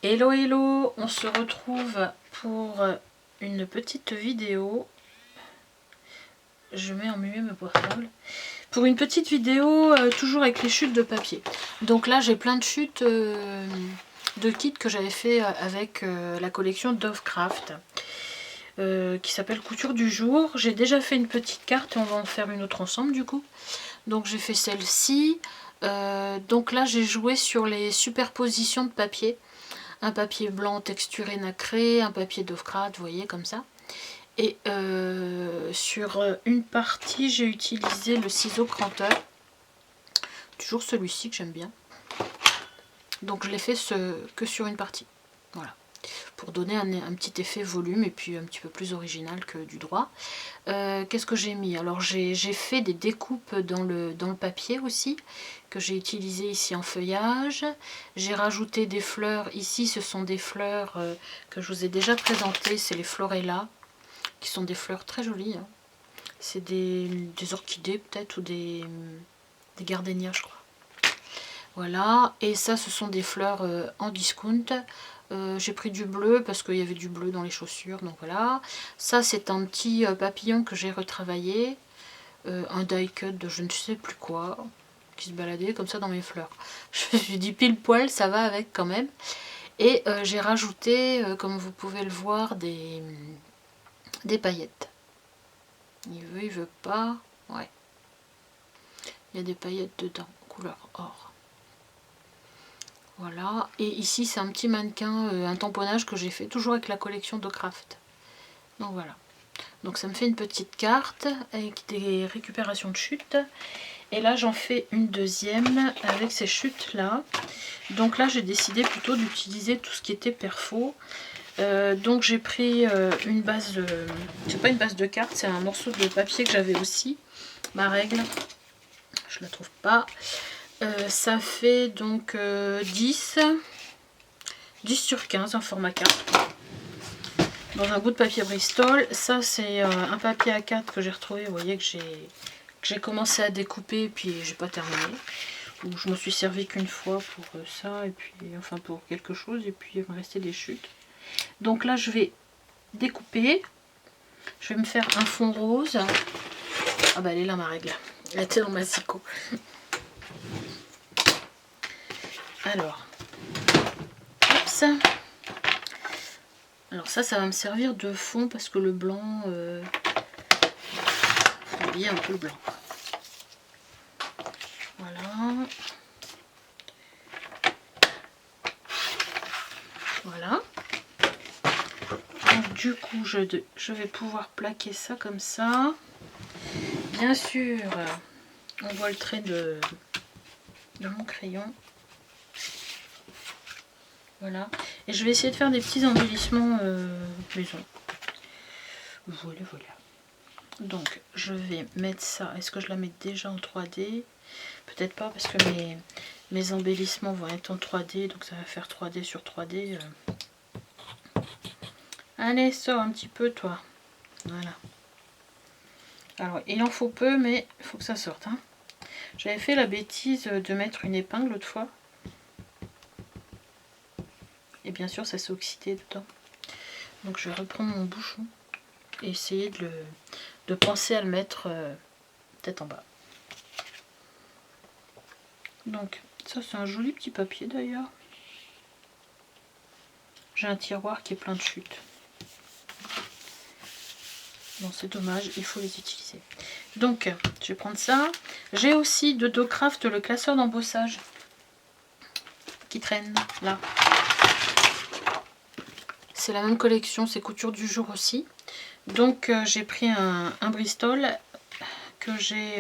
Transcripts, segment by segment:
Hello hello, on se retrouve pour une petite vidéo. Je mets en muet mon portable. Pour une petite vidéo, toujours avec les chutes de papier. Donc là j'ai plein de chutes de kits que j'avais fait avec la collection Dovecraft. Qui s'appelle Couture du jour. J'ai déjà fait une petite carte et on va en faire une autre ensemble du coup. Donc j'ai fait celle-ci. Donc là j'ai joué sur les superpositions de papier. Un papier blanc texturé nacré, un papier Dovecraft, vous voyez, comme ça. Et sur une partie, j'ai utilisé le ciseau cranteur. Toujours celui-ci que j'aime bien. Donc je l'ai fait que sur une partie. Voilà. Pour donner un petit effet volume et puis un petit peu plus original que du droit. Qu'est-ce que j'ai mis? Alors j'ai fait des découpes dans le papier aussi, que j'ai utilisé ici en feuillage. J'ai rajouté des fleurs, ici ce sont des fleurs que je vous ai déjà présentées, c'est les Florella, qui sont des fleurs très jolies. Hein. C'est des orchidées peut-être, ou des gardénias je crois. Voilà, et ça ce sont des fleurs en discount. J'ai pris du bleu parce qu'il y avait du bleu dans les chaussures, donc voilà. Ça c'est un petit papillon que j'ai retravaillé, un die cut de je ne sais plus quoi, qui se baladait comme ça dans mes fleurs. Je me suis dit pile poil, ça va avec quand même. Et j'ai rajouté, comme vous pouvez le voir, des paillettes. Il veut pas, ouais. Il y a des paillettes dedans, couleur or. Voilà, et ici c'est un petit mannequin, un tamponnage que j'ai fait toujours avec la collection Dovecraft. Donc voilà. Donc ça me fait une petite carte avec des récupérations de chutes. Et là j'en fais une deuxième avec ces chutes là. Donc là j'ai décidé plutôt d'utiliser tout ce qui était perfo. Donc j'ai pris une base, c'est pas une base de carte, c'est un morceau de papier que j'avais aussi. Ma règle, je la trouve pas. Ça fait donc 10 sur 15 en format carte. Dans un bout de papier Bristol. Ça c'est un papier A4 que j'ai retrouvé, vous voyez, que j'ai commencé à découper puis j'ai pas terminé. Donc je me suis servi qu'une fois pour ça, et puis enfin pour quelque chose, et puis il va me rester des chutes. Donc là je vais découper. Je vais me faire un fond rose. Ah bah elle est là ma règle. Elle était dans ma Zico. Alors, hop. Alors ça va me servir de fond parce que le blanc, faut oublier un peu le blanc. Voilà. Voilà. Donc du coup, je vais pouvoir plaquer ça comme ça. Bien sûr, on voit le trait de mon crayon. Voilà. Et je vais essayer de faire des petits embellissements maison. Voilà, voilà. Donc, je vais mettre ça. Est-ce que je la mets déjà en 3D? Peut-être pas, parce que mes embellissements vont être en 3D. Donc, ça va faire 3D sur 3D. Allez, sors un petit peu, toi. Voilà. Alors, il en faut peu, mais il faut que ça sorte. Hein. J'avais fait la bêtise de mettre une épingle l'autre fois. Et bien sûr, ça s'est oxydé dedans. Donc, je vais reprendre mon bouchon et essayer de penser à le mettre peut-être en bas. Donc, ça, c'est un joli petit papier d'ailleurs. J'ai un tiroir qui est plein de chutes. Bon, c'est dommage, il faut les utiliser. Donc, je vais prendre ça. J'ai aussi de Dovecraft le classeur d'embossage qui traîne là. C'est la même collection, c'est Couture du jour aussi. Donc, j'ai pris un Bristol que j'ai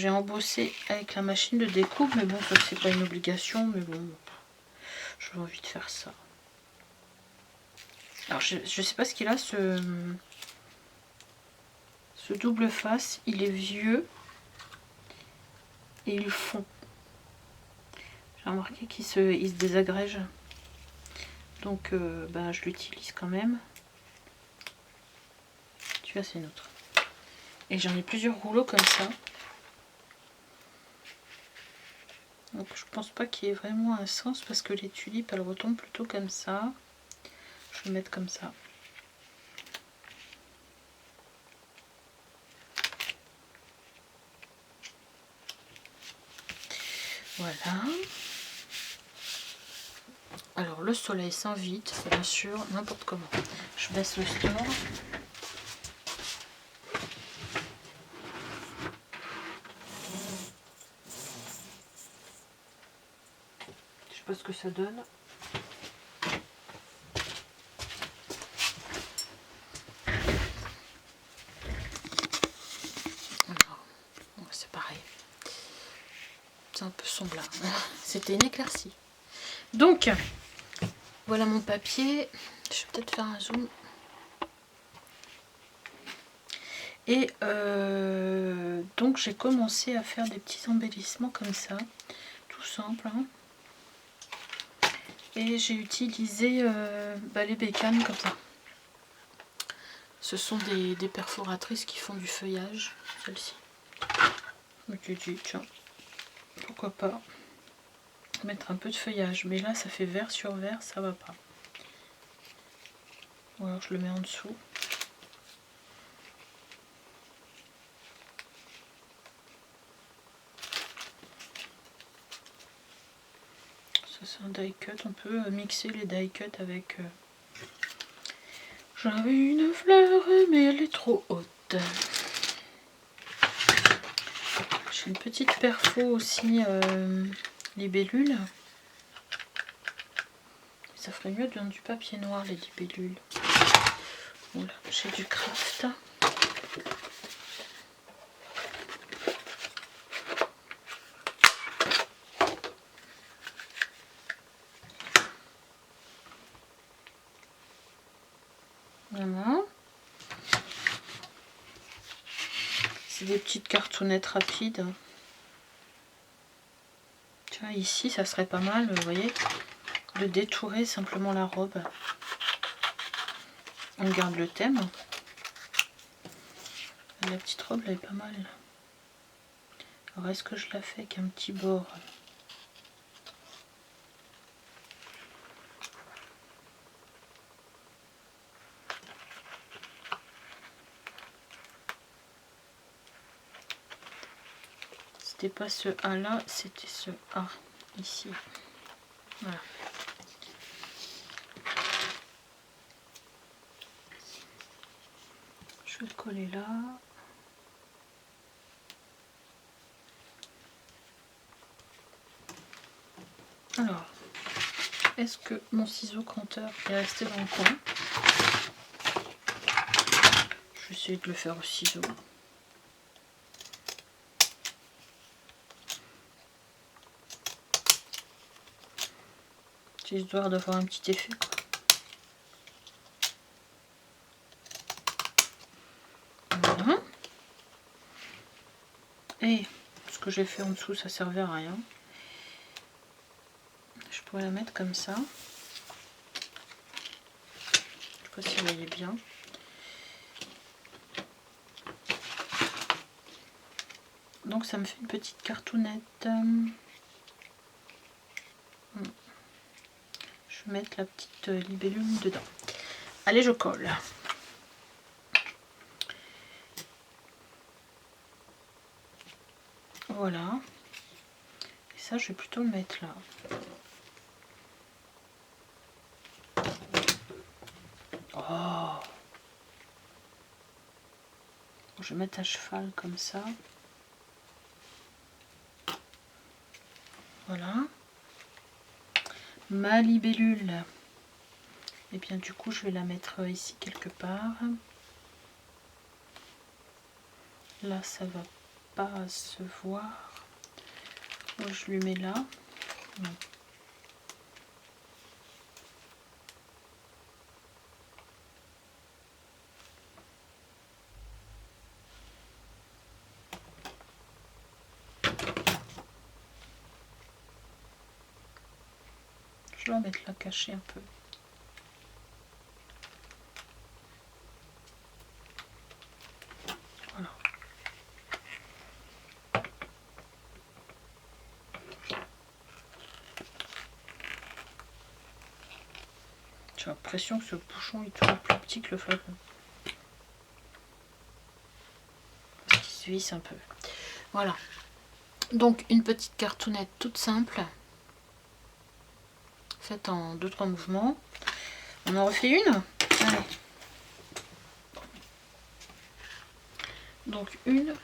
embossé avec la machine de découpe. Mais bon, ça c'est pas une obligation, mais bon, j'ai envie de faire ça. Alors je sais pas ce qu'il a, ce double face, il est vieux et il fond. J'ai remarqué qu'il se désagrège. Donc bah, je l'utilise quand même. Tu vois, c'est une autre. Et j'en ai plusieurs rouleaux comme ça. Donc je pense pas qu'il y ait vraiment un sens parce que les tulipes elles retombent plutôt comme ça. Je vais mettre comme ça. Voilà. Alors le soleil s'invite, bien sûr, n'importe comment. Je baisse le store. Je sais pas ce que ça donne. C'est pareil. C'est un peu sombre là. C'était une éclaircie. Donc, voilà mon papier. Je vais peut-être faire un zoom. Et donc j'ai commencé à faire des petits embellissements comme ça. Tout simple. Hein. Et j'ai utilisé les bécanes comme ça. Ce sont des perforatrices qui font du feuillage. Celle-ci. Je me suis dit, tiens, pourquoi pas mettre un peu de feuillage. Mais là, ça fait vert sur vert, ça va pas. Ou alors je le mets en dessous. Ça, c'est un die cut. On peut mixer les die cut avec... J'avais une fleur, mais elle est trop haute. J'ai une petite perfo aussi, libellule. Ça ferait mieux dans du papier noir, les libellules. Voilà, j'ai du craft. Voilà. C'est des petites cartonnettes rapides. Tiens, ici, ça serait pas mal, vous voyez, de détourer simplement la robe. On garde le thème. La petite robe, elle est pas mal. Alors, est-ce que je la fais avec un petit bord ? C'était pas ce A là, c'était ce A ici. Voilà. Je vais le coller là. Alors, est-ce que mon ciseau cranteur est resté dans le coin? Je vais essayer de le faire au ciseau. C'est histoire d'avoir un petit effet, quoi. Voilà. Et ce que j'ai fait en dessous, ça servait à rien. Je pourrais la mettre comme ça. Je sais pas si vous voyez bien. Donc ça me fait une petite cartoonnette. Je vais mettre la petite libellule dedans. Allez, je colle. Voilà. Et ça, je vais plutôt le mettre là. Oh! Je vais mettre à cheval comme ça. Voilà. Ma libellule. Et bien du coup, je vais la mettre ici quelque part. Là, ça va pas se voir. Moi, je lui mets là. Non. Je vais mettre là caché un peu. Voilà. J'ai l'impression que ce bouchon est toujours plus petit que le flacon. Parce qu'il se visse un peu. Voilà. Donc une petite cartonnette toute simple. Faite en 2-3 mouvements. On en refait une. Allez. Donc une.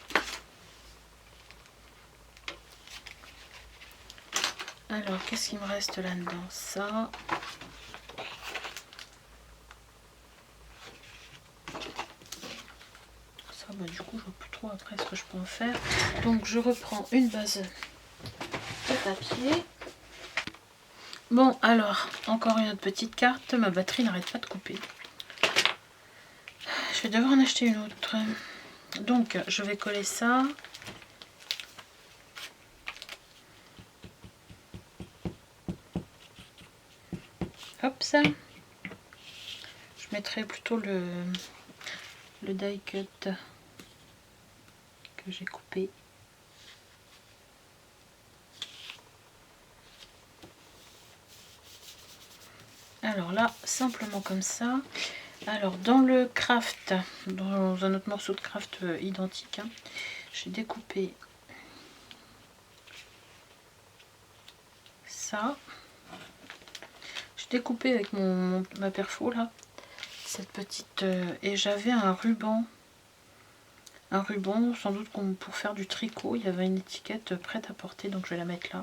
Alors, qu'est-ce qu'il me reste là-dedans? Ça. Ça, bah, du coup, je vois plus trop après ce que je peux en faire. Donc, je reprends une base de papier. Bon, alors, encore une autre petite carte. Ma batterie n'arrête pas de couper. Je vais devoir en acheter une autre. Donc, je vais coller ça. Hop, ça. Je mettrai plutôt le die cut que j'ai coupé. Alors là, simplement comme ça. Alors, dans le craft, dans un autre morceau de craft identique, hein, j'ai découpé ça. J'ai découpé avec ma perfo là, cette petite... et j'avais un ruban sans doute pour faire du tricot. Il y avait une étiquette prête à porter, donc je vais la mettre là.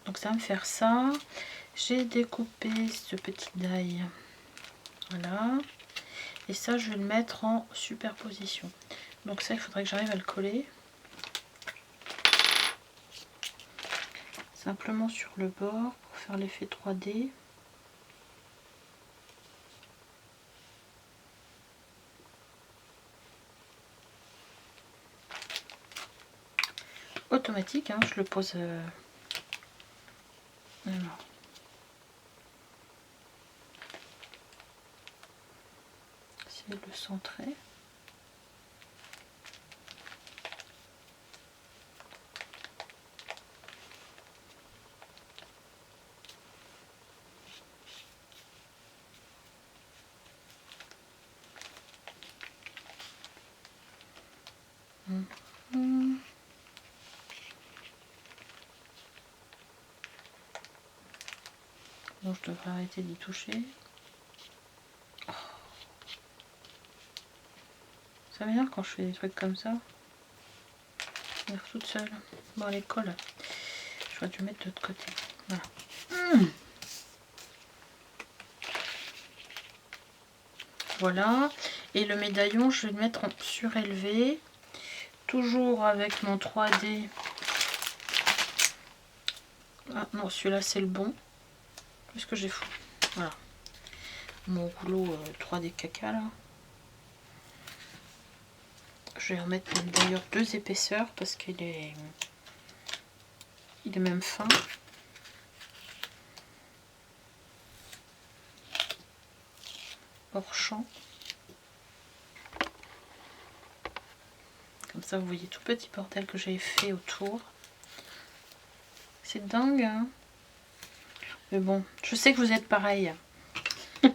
Donc ça va me faire ça. J'ai découpé ce petit die. Voilà. Et ça, je vais le mettre en superposition. Donc ça, il faudrait que j'arrive à le coller. Simplement sur le bord pour faire l'effet 3D. Automatique, hein, je le pose... Alors. Essayer de le centrer. Bon, je devrais arrêter d'y toucher. Oh. Ça m'énerve quand je fais des trucs comme ça. Ça m'énerve toute seule. Bon, les colle. Je vais dû mettre de l'autre côté. Voilà. Voilà. Et le médaillon, je vais le mettre en surélevé. Toujours avec mon 3D. Ah non, celui-là c'est le bon. Qu'est-ce que j'ai fou? Voilà. Mon rouleau 3D caca là. Je vais en mettre d'ailleurs 2 épaisseurs parce qu'il est... Il est même fin. Hors champ. Comme ça, vous voyez tout petit bordel que j'ai fait autour. C'est dingue, hein? Mais bon, je sais que vous êtes pareils. Nous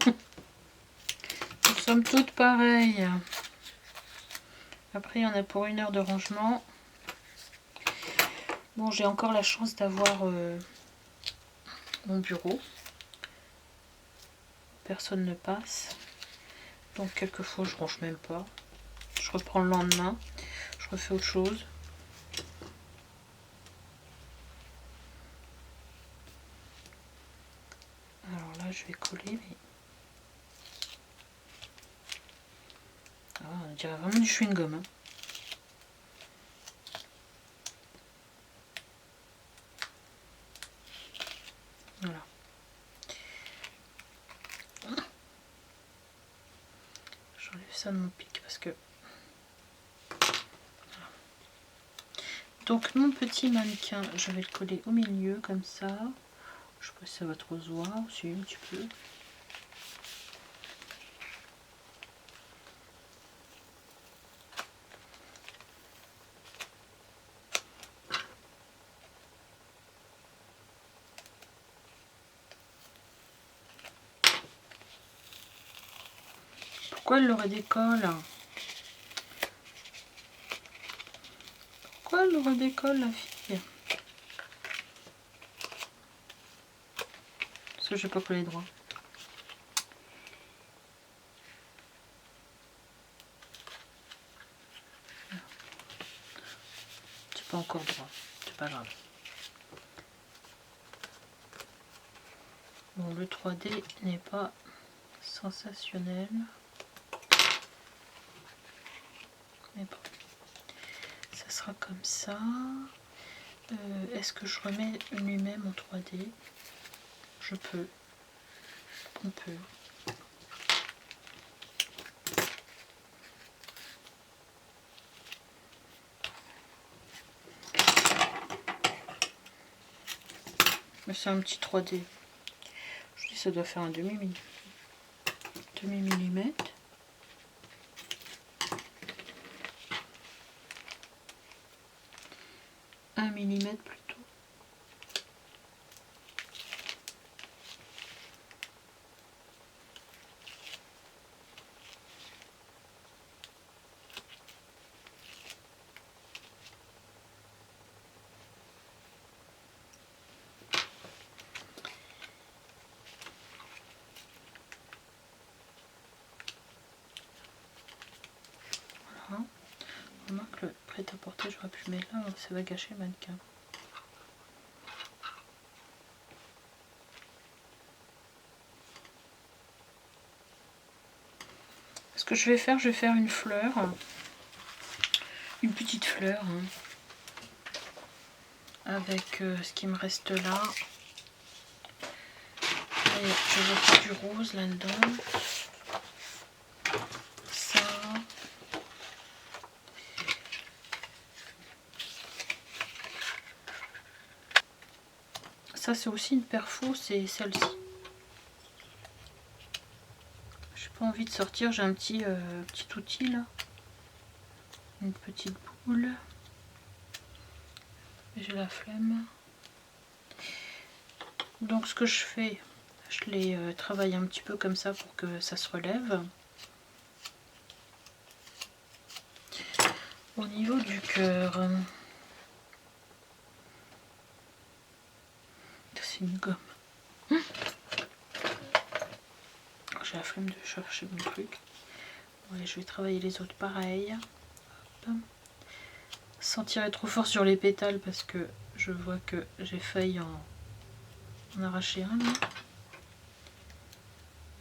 sommes toutes pareilles. Après, il y en a pour 1 heure de rangement. Bon, j'ai encore la chance d'avoir mon bureau. Personne ne passe. Donc, quelquefois, je range même pas. Je reprends le lendemain. Je refais autre chose. Alors là, je vais coller, mais... Ah, on dirait vraiment du chewing-gum. Hein. Voilà. J'enlève ça de mon pic parce que... Voilà. Donc mon petit mannequin, je vais le coller au milieu comme ça. Je sais pas si ça va trop se voir, aussi un petit peu. Pourquoi elle aurait des cols? Pourquoi elle aurait des cols, la fille? Parce que j'ai pas collé droit. C'est pas encore droit, c'est pas grave. Bon, le 3D n'est pas sensationnel. Mais bon, ça sera comme ça. Est-ce que je remets lui-même en 3D? Je peux. On peut. Mais c'est un petit 3D. Je dis ça doit faire un demi-millimètre. 1 millimètre plutôt. Voilà. Remarque, le prêt-à-porter, j'aurais pu le mettre là, ça va gâcher le mannequin. Ce que je vais faire une fleur. Une petite fleur. Hein, avec ce qui me reste là. Et je vais faire du rose là-dedans. Ça. Ça c'est aussi une perfo, c'est celle-ci. J'ai pas envie de sortir, j'ai un petit outil là. Une petite boule. J'ai la flemme. Donc ce que je fais, je les travaille un petit peu comme ça pour que ça se relève. Au niveau du cœur, c'est une gomme. J'ai la flemme de chercher mon truc. Ouais, je vais travailler les autres pareil. Hop. Sans tirer trop fort sur les pétales parce que je vois que j'ai failli en arracher un. Là.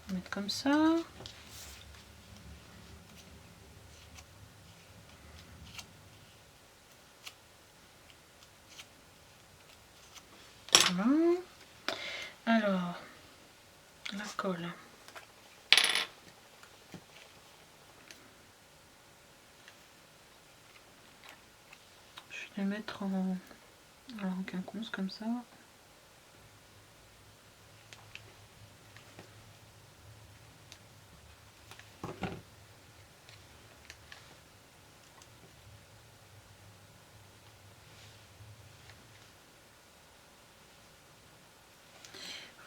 On va mettre comme ça. Voilà. Alors, la colle. Je vais les mettre en quinconce comme ça.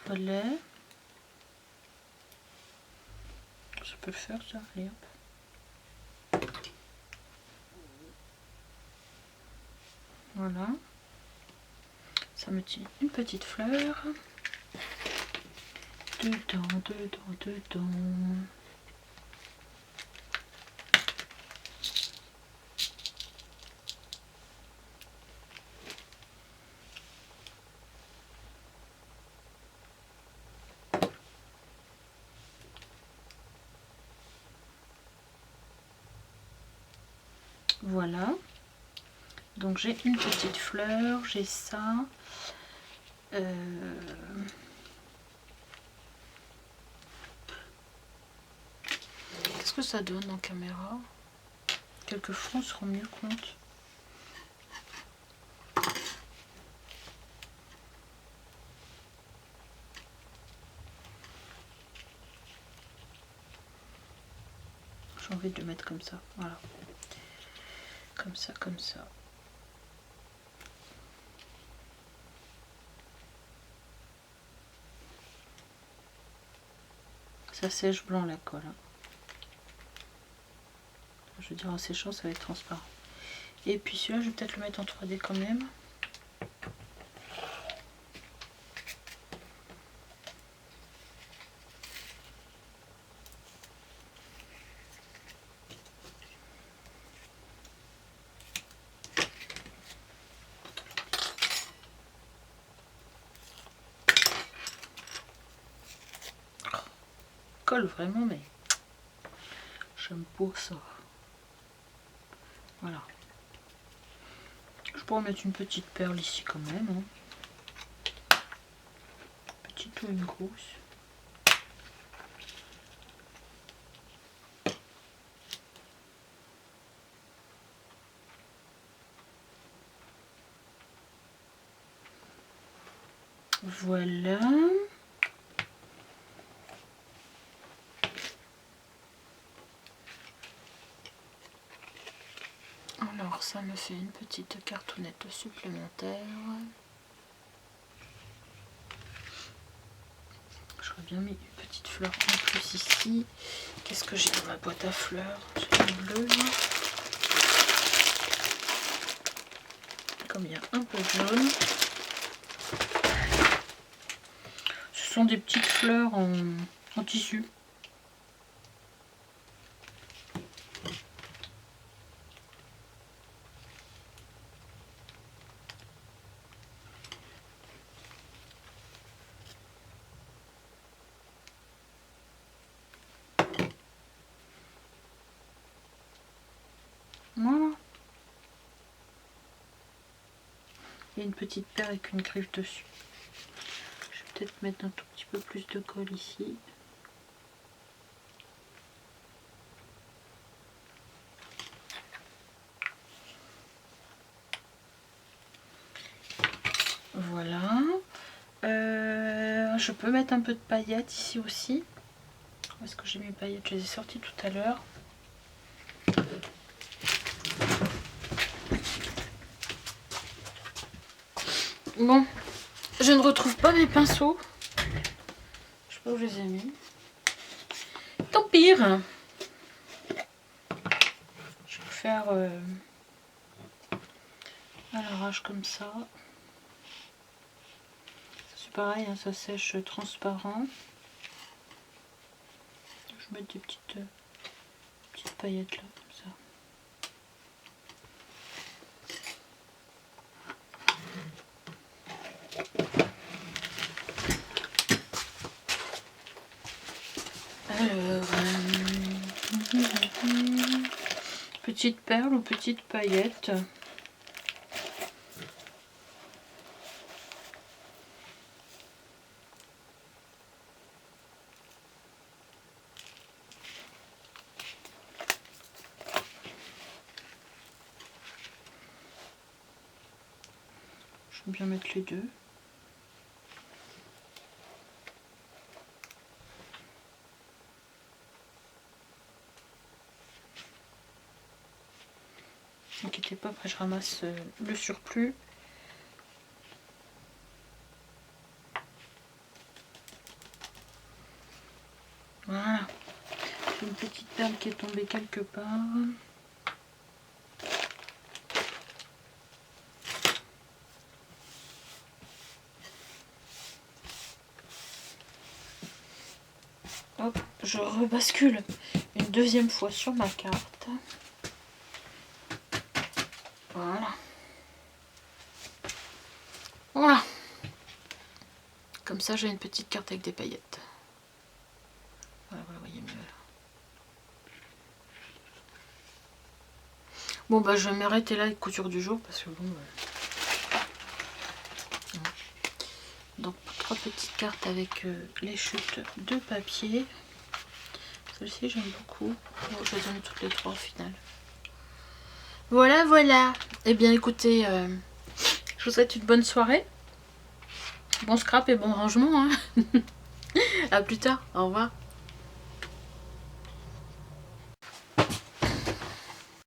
Voilà. Je peux le faire ça, allez hop. Voilà. Ça me tient une petite fleur. Dedans. Voilà. Donc j'ai une petite fleur, j'ai ça. Qu'est-ce que ça donne en caméra? Quelquefois on se rend mieux compte. J'ai envie de le mettre comme ça, voilà. Comme ça, comme ça. Ça sèche blanc la colle. Hein. je veux dire en séchant ça va être transparent. Et puis celui-là je vais peut-être le mettre en 3D quand même. Colle vraiment, mais j'aime pour ça. Voilà. Je pourrais mettre une petite perle ici quand même. Hein. Petite ou une grosse. Voilà. Alors ça me fait une petite cartonnette supplémentaire. J'aurais bien mis une petite fleur en plus ici. Qu'est-ce que j'ai dans ma boîte à fleurs? J'ai une bleue. Comme il y a un peu de jaune. Ce sont des petites fleurs en tissu. Voilà. Et une petite perle avec une griffe dessus. Je vais peut-être mettre un tout petit peu plus de colle ici. Voilà. Je peux mettre un peu de paillettes ici aussi. Où est-ce que j'ai mis les paillettes? Je les ai sorties tout à l'heure. Bon, je ne retrouve pas mes pinceaux. Je sais pas où je les ai mis. Tant pis. Je vais faire à l'arrache comme ça. C'est pareil, hein, ça sèche transparent. Je vais mettre des petites paillettes là, comme ça. Alors, petite perle ou petite paillette. Je vais bien mettre les deux. N'inquiétez pas, après je ramasse le surplus. Voilà. J'ai une petite perle qui est tombée quelque part. Hop, je rebascule une deuxième fois sur ma carte. Voilà. Voilà. Comme ça, j'ai une petite carte avec des paillettes. Voilà, vous voyez mieux là. Bon, bah, je vais m'arrêter là avec couture du jour parce que bon. Donc, 3 petites cartes avec les chutes de papier. Celle-ci, j'aime beaucoup. Bon, je vais donner toutes les 3 au final. Voilà, voilà. Eh bien, écoutez, je vous souhaite une bonne soirée. Bon scrap et bon rangement. Hein. À plus tard. Au revoir.